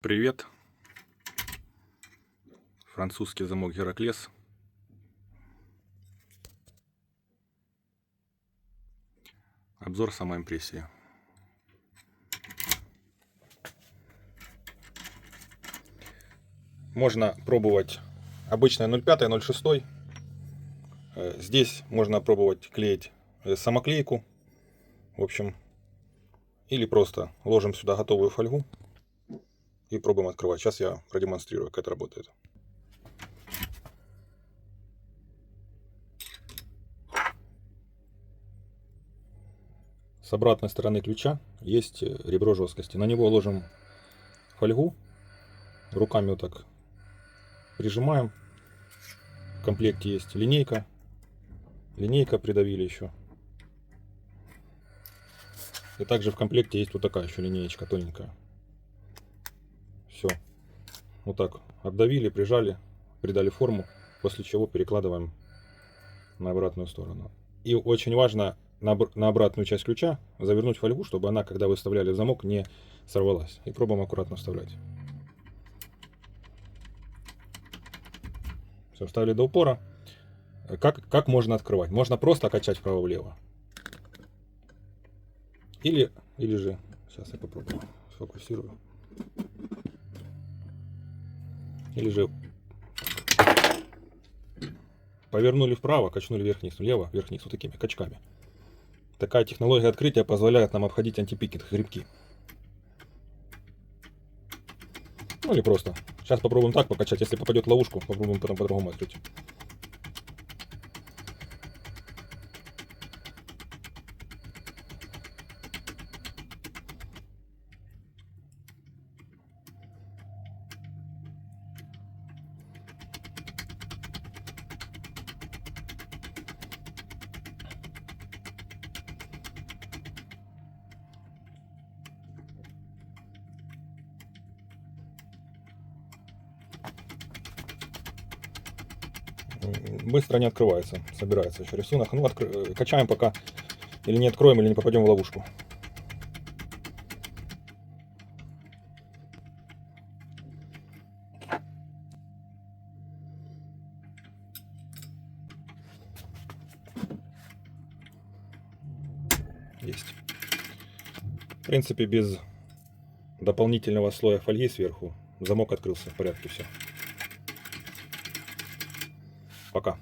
Привет! Французский замок Гераклес. Обзор самоимпрессии. Можно пробовать обычное 0,5, 0,6. Здесь можно пробовать клеить самоклейку. В общем, или просто ложим сюда готовую фольгу и пробуем открывать. Сейчас я продемонстрирую, как это работает. С обратной стороны ключа есть ребро жесткости. На него ложим фольгу, руками вот так прижимаем. В комплекте есть линейка. Линейка придавили еще. И также в комплекте есть вот такая еще линеечка тоненькая. Все. Вот так обдавили, прижали, придали форму, после чего перекладываем на обратную сторону. И очень важно на обратную часть ключа завернуть фольгу, чтобы она, когда вы вставляли в замок, не сорвалась. И пробуем аккуратно вставлять. Все, вставили до упора. Как можно открывать? Можно просто качать вправо-влево. Или же, сейчас я попробую, сфокусирую. Или же повернули вправо, качнули вверх-вниз, влево, вверх-вниз, вот такими качками. Такая технология открытия позволяет нам обходить антипикинг, грибки. Ну или просто. Сейчас попробуем так покачать, если попадет в ловушку, попробуем потом по-другому открыть. Быстро не открывается, собирается еще рисунок. Ну, качаем пока или не откроем, или не попадем в ловушку. Есть. В принципе, без дополнительного слоя фольги сверху замок открылся в порядке, все. Пока.